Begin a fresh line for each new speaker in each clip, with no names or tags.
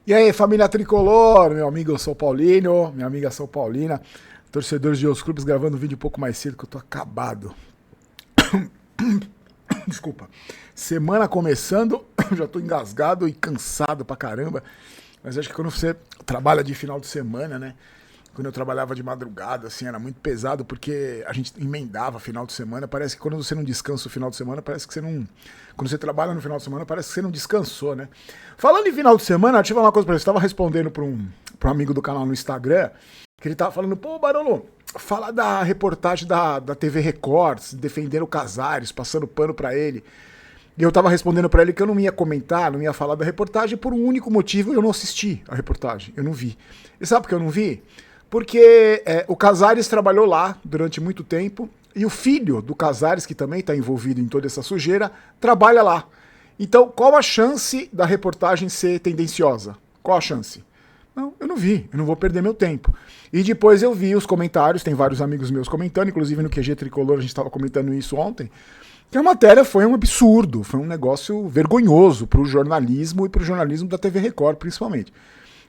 E aí, família tricolor, meu amigo São Paulino, minha amiga São Paulina, torcedores de outros clubes gravando um vídeo um pouco mais cedo que eu tô acabado. Desculpa. Semana começando, já tô engasgado e cansado pra caramba. Mas acho que quando você trabalha de final de semana, né? Quando eu trabalhava de madrugada, assim, era muito pesado porque a gente emendava final de semana. Parece que quando você não descansa o final de semana, parece que você não. Quando você trabalha no final de semana, parece que você não descansou, né? Falando em final de semana, deixa eu falar uma coisa pra você. Eu tava respondendo pra um amigo do canal no Instagram, que ele tava falando, pô, Barolo, fala da reportagem da TV Record, defendendo o Casares, passando pano pra ele. E eu tava respondendo pra ele que eu não ia comentar, não ia falar da reportagem por um único motivo, eu não assisti a reportagem, eu não vi. E sabe por que eu não vi? Porque o Casares trabalhou lá durante muito tempo e o filho do Casares, que também está envolvido em toda essa sujeira, trabalha lá. Então, qual a chance da reportagem ser tendenciosa? Qual a chance? Não, eu não vi, eu não vou perder meu tempo. E depois eu vi os comentários, tem vários amigos meus comentando, inclusive no QG Tricolor a gente estava comentando isso ontem, que a matéria foi um absurdo, foi um negócio vergonhoso para o jornalismo e para o jornalismo da TV Record, principalmente.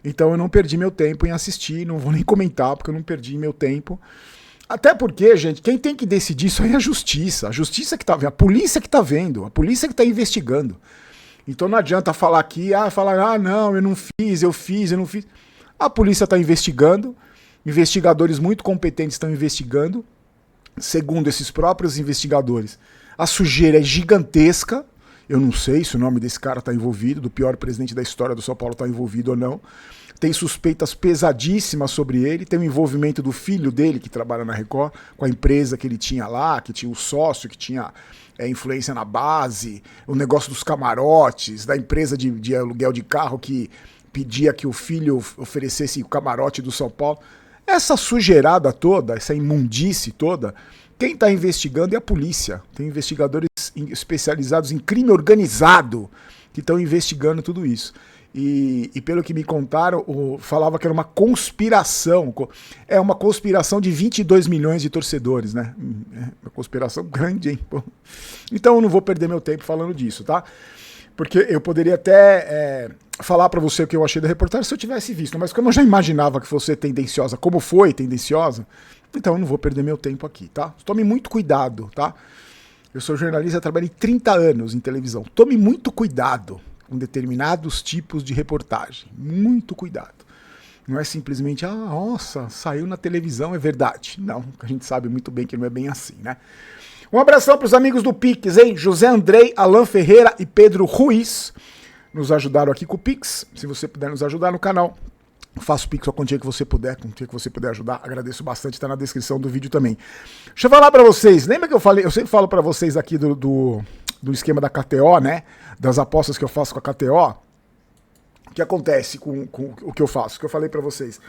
Então eu não perdi meu tempo em assistir, não vou nem comentar, porque eu não perdi meu tempo. Até porque, gente, quem tem que decidir isso aí é a justiça que tá vendo, a polícia que tá vendo, a polícia que tá investigando. Então não adianta falar aqui, falar, não, eu não fiz. A polícia tá investigando, investigadores muito competentes estão investigando. Segundo esses próprios investigadores, a sujeira é gigantesca. Eu não sei se o nome desse cara está envolvido, do pior presidente da história do São Paulo está envolvido ou não. Tem suspeitas pesadíssimas sobre ele, tem o envolvimento do filho dele, que trabalha na Record, com a empresa que ele tinha lá, que tinha o sócio, que tinha influência na base, o negócio dos camarotes, da empresa de aluguel de carro que pedia que o filho oferecesse o camarote do São Paulo. Essa sujeirada toda, essa imundície toda, quem está investigando é a polícia. Tem investigadores especializados em crime organizado que estão investigando tudo isso. E pelo que me contaram, falava que era uma conspiração. É uma conspiração de 22 milhões de torcedores, né? É uma conspiração grande, hein? Pô. Então eu não vou perder meu tempo falando disso, tá? Porque eu poderia até falar para você o que eu achei da reportagem se eu tivesse visto, mas como eu já imaginava que fosse tendenciosa, como foi tendenciosa, então eu não vou perder meu tempo aqui, tá? Tome muito cuidado, tá? Eu sou jornalista, trabalhei 30 anos em televisão. Tome muito cuidado com determinados tipos de reportagem. Muito cuidado. Não é simplesmente, nossa, saiu na televisão, é verdade. Não, a gente sabe muito bem que não é bem assim, né? Um abração para os amigos do Pix, hein? José Andrei, Alan Ferreira e Pedro Ruiz nos ajudaram aqui com o Pix. Se você puder nos ajudar no canal, faça o Pix a quantia que você puder, quantia que você puder ajudar. Agradeço bastante, tá na descrição do vídeo também. Deixa eu falar para vocês, lembra que eu falei, eu sempre falo para vocês aqui do esquema da KTO, né? Das apostas que eu faço com a KTO. O que acontece com o que eu faço? Que eu falei para vocês.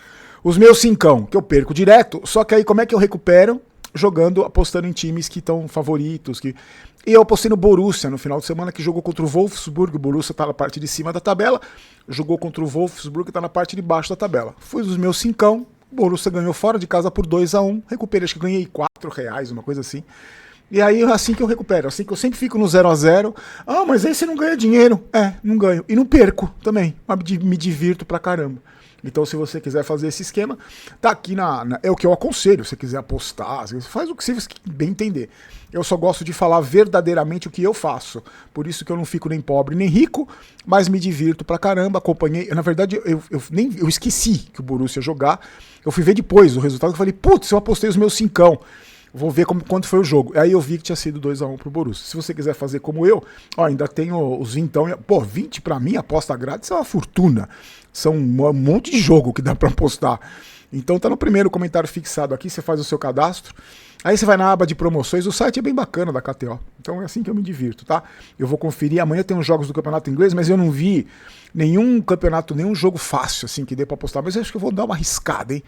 Os meus cincão, que eu perco direto, só que aí como é que eu recupero? Jogando, apostando em times que estão favoritos. E eu apostei no Borussia no final de semana, que jogou contra o Wolfsburg. O Borussia tá na parte de cima da tabela. Jogou contra o Wolfsburg, que tá na parte de baixo da tabela. Fui os meus cincão. O Borussia ganhou fora de casa por 2-1. Recuperei, acho que ganhei R$4, uma coisa assim. E aí, assim que eu recupero. Assim que eu sempre fico no 0-0. Mas aí você não ganha dinheiro. Não ganho. E não perco também. Mas me divirto pra caramba. Então, se você quiser fazer esse esquema, tá aqui é o que eu aconselho. Se você quiser apostar, você faz o que você bem entender. Eu só gosto de falar verdadeiramente o que eu faço. Por isso que eu não fico nem pobre nem rico, mas me divirto pra caramba. Acompanhei. Na verdade, eu esqueci que o Borussia ia jogar. Eu fui ver depois o resultado e falei, putz, eu apostei os meus cincão. Vou ver quanto foi o jogo. Aí eu vi que tinha sido 2-1 pro Borussia. Se você quiser fazer como eu, ainda tenho os 20. Pô, 20 pra mim, aposta grátis é uma fortuna. São um monte de jogo que dá pra apostar. Então tá no primeiro comentário fixado aqui, você faz o seu cadastro. Aí você vai na aba de promoções, o site é bem bacana da KTO. Então é assim que eu me divirto, tá? Eu vou conferir, amanhã tem uns jogos do campeonato inglês, mas eu não vi nenhum campeonato, nenhum jogo fácil assim que dê pra apostar. Mas eu acho que eu vou dar uma arriscada, hein?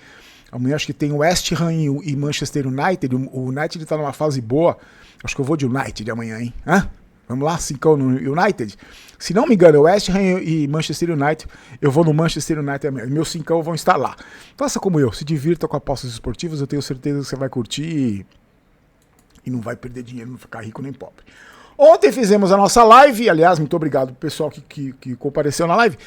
Amanhã acho que tem West Ham e Manchester United. O United tá numa fase boa. Acho que eu vou de United amanhã, hein? Vamos lá, 5 no United? Se não me engano, West Ham e Manchester United, eu vou no Manchester United amanhã. Meus 5 vão estar lá. Faça como eu, se divirta com apostas esportivas, eu tenho certeza que você vai curtir e não vai perder dinheiro, não ficar rico nem pobre. Ontem fizemos a nossa live, aliás, muito obrigado pro pessoal que compareceu na live.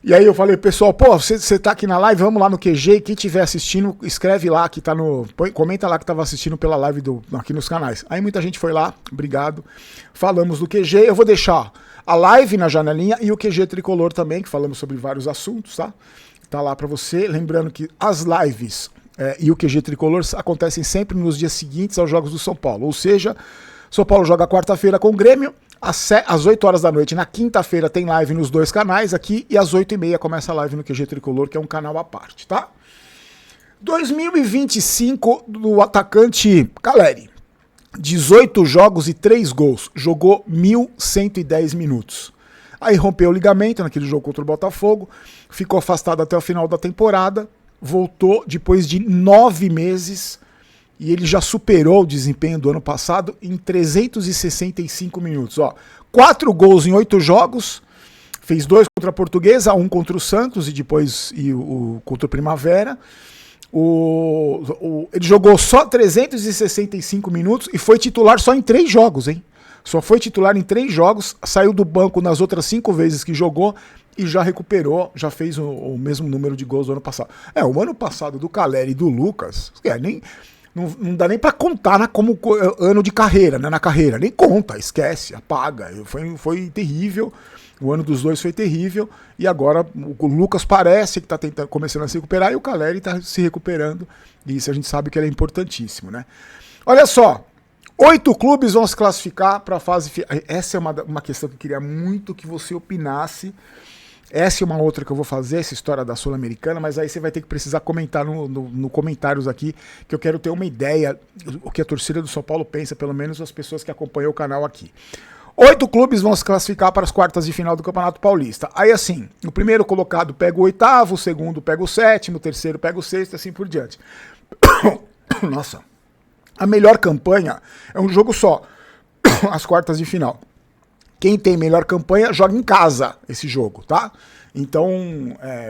E aí eu falei, pessoal, pô, você tá aqui na live, vamos lá no QG, quem estiver assistindo, escreve lá que tá no... Comenta lá que tava assistindo pela live aqui nos canais. Aí muita gente foi lá, obrigado. Falamos do QG, eu vou deixar a live na janelinha e o QG Tricolor também, que falamos sobre vários assuntos, tá? Tá lá pra você. Lembrando que as lives e o QG Tricolor acontecem sempre nos dias seguintes aos Jogos do São Paulo. Ou seja, São Paulo joga quarta-feira com o Grêmio, às 8 horas da noite, na quinta-feira, tem live nos dois canais aqui, e às 8h30 começa a live no QG Tricolor, que é um canal à parte, tá? 2025 do atacante Caleri. 18 jogos e 3 gols. Jogou 1.110 minutos. Aí rompeu o ligamento naquele jogo contra o Botafogo, ficou afastado até o final da temporada, voltou depois de 9 meses, e ele já superou o desempenho do ano passado em 365 minutos. Ó, 4 gols em 8 jogos, fez 2 contra a Portuguesa, 1 contra o Santos e depois contra o Primavera. Ele jogou só 365 minutos e foi titular só em 3 jogos, hein? Só foi titular em 3 jogos, saiu do banco nas outras 5 vezes que jogou e já recuperou, já fez o mesmo número de gols do ano passado. O ano passado do Caleri e do Lucas, não dá nem pra contar como ano de carreira, né? Na carreira, nem conta, esquece, apaga. Foi terrível, o ano dos dois foi terrível, e agora o Lucas parece que tá começando a se recuperar e o Caleri tá se recuperando, e isso a gente sabe que ele é importantíssimo, né? Olha só, 8 clubes vão se classificar para a fase final. Essa é uma questão que eu queria muito que você opinasse. Essa é uma outra que eu vou fazer, essa história da Sul-Americana, mas aí você vai ter que precisar comentar no comentários aqui, que eu quero ter uma ideia do que a torcida do São Paulo pensa, pelo menos as pessoas que acompanham o canal aqui. 8 clubes vão se classificar para as quartas de final do Campeonato Paulista. Aí assim, o primeiro colocado pega o 8º, o segundo pega o 7º, o terceiro pega o 6º, assim por diante. Nossa, a melhor campanha é um jogo só, as quartas de final. Quem tem melhor campanha joga em casa esse jogo, tá? Então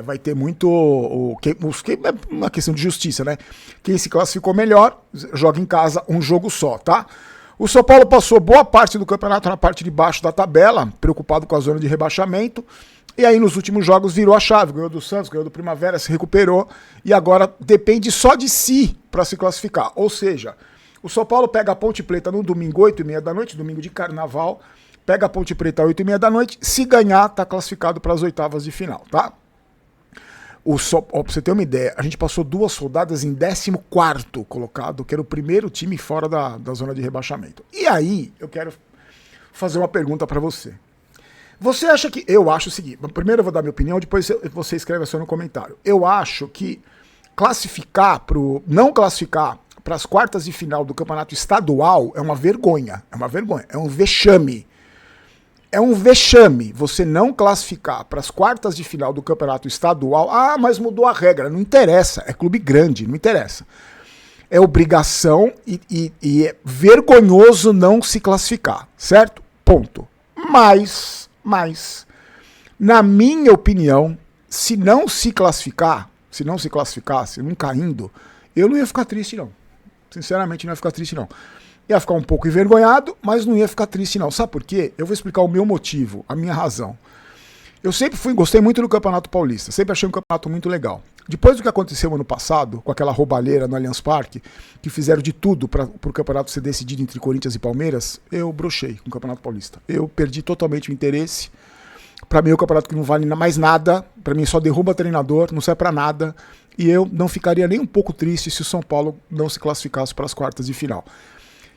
vai ter muito é uma questão de justiça, né? Quem se classificou melhor joga em casa um jogo só, tá? O São Paulo passou boa parte do campeonato na parte de baixo da tabela, preocupado com a zona de rebaixamento, e aí nos últimos jogos virou a chave, ganhou do Santos, ganhou do Primavera, se recuperou, e agora depende só de si para se classificar. Ou seja, o São Paulo pega a Ponte Preta no domingo, 8h30 da noite, domingo de carnaval, pega a Ponte Preta às 8h30 da noite, se ganhar, tá classificado para as oitavas de final, tá? Pra você ter uma ideia, a gente passou 2 rodadas em 14º colocado, que era o primeiro time fora da zona de rebaixamento. E aí, eu quero fazer uma pergunta para você. Você acha que... Eu acho o seguinte, primeiro eu vou dar minha opinião, depois você escreve a sua no comentário. Eu acho que não classificar para as quartas de final do campeonato estadual é uma vergonha, é um vexame. É um vexame você não classificar para as quartas de final do campeonato estadual. Ah, mas mudou a regra. Não interessa, é clube grande, não interessa. É obrigação e é vergonhoso não se classificar, certo? Ponto. Mas, na minha opinião, se não classificasse, não caindo, eu não ia ficar triste, não. Sinceramente, não ia ficar triste, não. Ia ficar um pouco envergonhado, mas não ia ficar triste, não. Sabe por quê? Eu vou explicar o meu motivo, a minha razão. Eu sempre gostei muito do Campeonato Paulista, sempre achei um campeonato muito legal. Depois do que aconteceu ano passado, com aquela roubalheira no Allianz Parque, que fizeram de tudo para o campeonato ser decidido entre Corinthians e Palmeiras, eu brochei com o Campeonato Paulista. Eu perdi totalmente o interesse. Para mim é um campeonato que não vale mais nada, para mim só derruba treinador, não serve para nada, e eu não ficaria nem um pouco triste se o São Paulo não se classificasse para as quartas de final.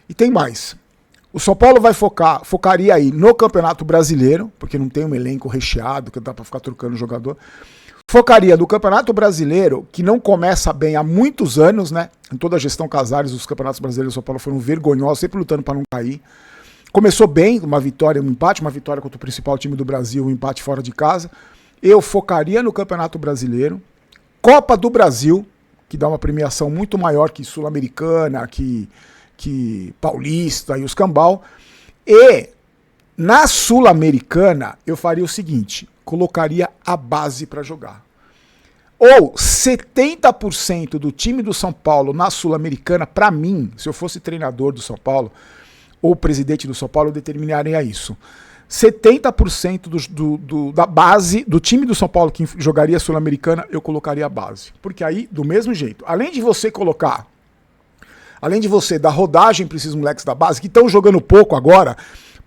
E tem mais. O São Paulo focaria aí no Campeonato Brasileiro, porque não tem um elenco recheado, que dá para ficar trocando jogador. Focaria no Campeonato Brasileiro, que não começa bem há muitos anos, né? Em toda a gestão Casares, os campeonatos brasileiros do São Paulo foram vergonhosos, sempre lutando para não cair. Começou bem, uma vitória, um empate, uma vitória contra o principal time do Brasil, um empate fora de casa. Eu focaria no Campeonato Brasileiro. Copa do Brasil, que dá uma premiação muito maior que Sul-Americana, que Paulista e os cambal. E na Sul-Americana eu faria o seguinte, colocaria a base para jogar. Ou 70% do time do São Paulo na Sul-Americana, para mim, se eu fosse treinador do São Paulo ou presidente do São Paulo, eu determinaria isso. 70% da base do time do São Paulo que jogaria a Sul-Americana, eu colocaria a base. Porque aí, do mesmo jeito, além de você dar rodagem para esses moleques da base, que estão jogando pouco agora,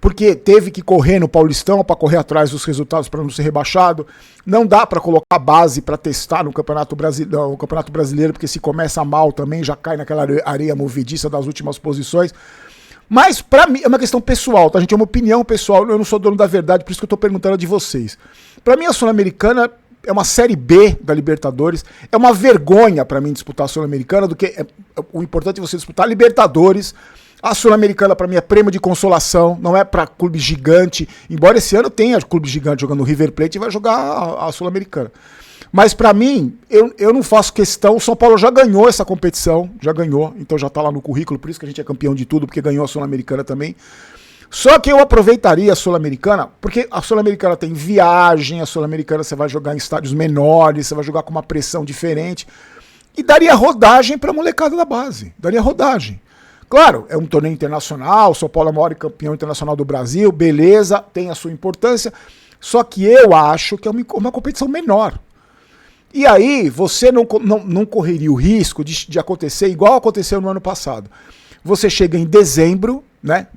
porque teve que correr no Paulistão para correr atrás dos resultados para não ser rebaixado, não dá para colocar a base para testar no Campeonato Brasileiro, porque se começa mal também já cai naquela areia movediça das últimas posições. Mas pra mim é uma questão pessoal, tá, gente? É uma opinião pessoal, eu não sou dono da verdade, por isso que eu tô perguntando de vocês. Pra mim a Sul-Americana é uma Série B da Libertadores, é uma vergonha pra mim disputar a Sul-Americana, o importante é você disputar a Libertadores. A Sul-Americana pra mim é prêmio de consolação, não é pra clube gigante, embora esse ano tenha clube gigante jogando o River Plate e vai jogar a Sul-Americana. Mas pra mim, eu não faço questão, o São Paulo já ganhou essa competição, já ganhou, então já tá lá no currículo, por isso que a gente é campeão de tudo, porque ganhou a Sul-Americana também. Só que eu aproveitaria a Sul-Americana, porque a Sul-Americana tem viagem, a Sul-Americana você vai jogar em estádios menores, você vai jogar com uma pressão diferente, e daria rodagem pra molecada da base, daria rodagem. Claro, é um torneio internacional, o São Paulo é o maior campeão internacional do Brasil, beleza, tem a sua importância, só que eu acho que é uma competição menor. E aí você não correria o risco de acontecer igual aconteceu no ano passado. Você chega em dezembro, né?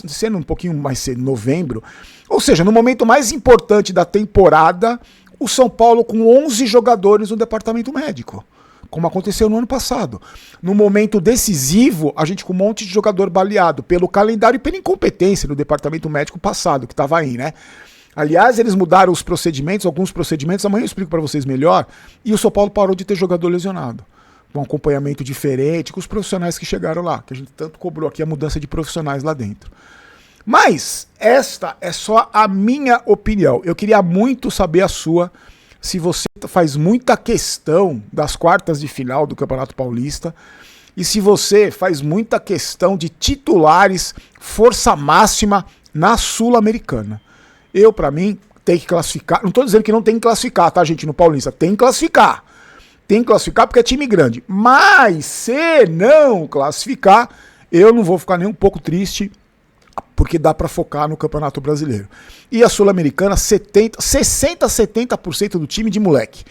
Sendo um pouquinho mais cedo, novembro. Ou seja, no momento mais importante da temporada, o São Paulo com 11 jogadores no departamento médico. Como aconteceu no ano passado. No momento decisivo, a gente com um monte de jogador baleado pelo calendário e pela incompetência no departamento médico passado, que estava aí, né? Aliás, eles mudaram os procedimentos, alguns procedimentos, amanhã eu explico para vocês melhor, e o São Paulo parou de ter jogador lesionado. Com um acompanhamento diferente, com os profissionais que chegaram lá, que a gente tanto cobrou aqui a mudança de profissionais lá dentro. Mas esta é só a minha opinião. Eu queria muito saber a sua, se você faz muita questão das quartas de final do Campeonato Paulista, e se você faz muita questão de titulares, força máxima na Sul-Americana. Eu, pra mim, tem que classificar. Não tô dizendo que não tem que classificar, tá, gente, no Paulista. Tem que classificar. Tem que classificar porque é time grande. Mas se não classificar, eu não vou ficar nem um pouco triste, porque dá pra focar no Campeonato Brasileiro. E a Sul-Americana, 60-70% do time de moleque.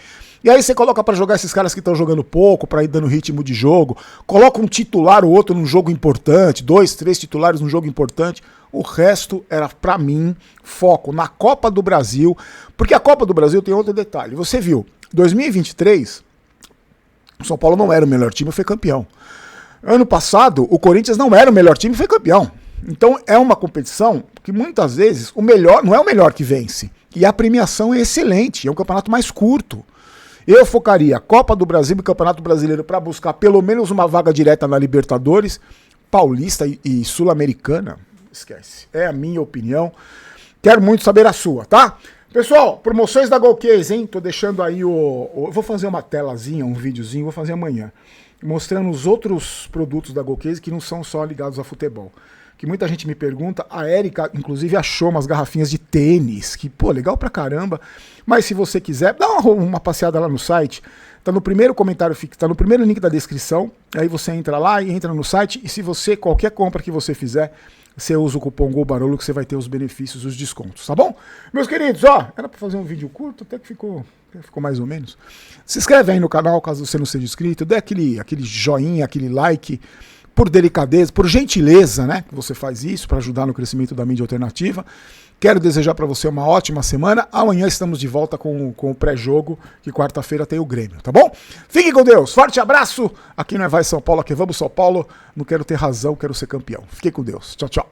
E aí você coloca pra jogar esses caras que estão jogando pouco, pra ir dando ritmo de jogo. Coloca um titular ou outro num jogo importante, 2, 3 titulares num jogo importante. O resto era, pra mim, foco na Copa do Brasil, porque a Copa do Brasil tem outro detalhe. Você viu, 2023, o São Paulo não era o melhor time e foi campeão. Ano passado, o Corinthians não era o melhor time e foi campeão. Então é uma competição que muitas vezes o melhor não é o melhor que vence. E a premiação é excelente, é um campeonato mais curto. Eu focaria Copa do Brasil e Campeonato Brasileiro para buscar pelo menos uma vaga direta na Libertadores, Paulista e Sul-Americana. Esquece. É a minha opinião. Quero muito saber a sua, tá? Pessoal, promoções da Golcase, hein? Tô deixando aí eu vou fazer uma telazinha, um videozinho, vou fazer amanhã, mostrando os outros produtos da Golcase que não são só ligados a futebol. Que muita gente me pergunta, a Érica, inclusive, achou umas garrafinhas de tênis, que, pô, legal pra caramba. Mas se você quiser, dá uma passeada lá no site. Tá no primeiro comentário, tá no primeiro link da descrição. Aí você entra lá e entra no site. E se você, qualquer compra que você fizer, você usa o cupom GOLBAROLO que você vai ter os benefícios, os descontos, tá bom? Meus queridos, ó, era pra fazer um vídeo curto, até que ficou mais ou menos. Se inscreve aí no canal, caso você não seja inscrito, dê aquele joinha, aquele like, por delicadeza, por gentileza, né? Que você faz isso para ajudar no crescimento da mídia alternativa. Quero desejar para você uma ótima semana. Amanhã estamos de volta com o pré-jogo, que quarta-feira tem o Grêmio, tá bom? Fique com Deus, forte abraço. Aqui não é Vai São Paulo, aqui vamos São Paulo. Não quero ter razão, quero ser campeão. Fique com Deus. Tchau, tchau.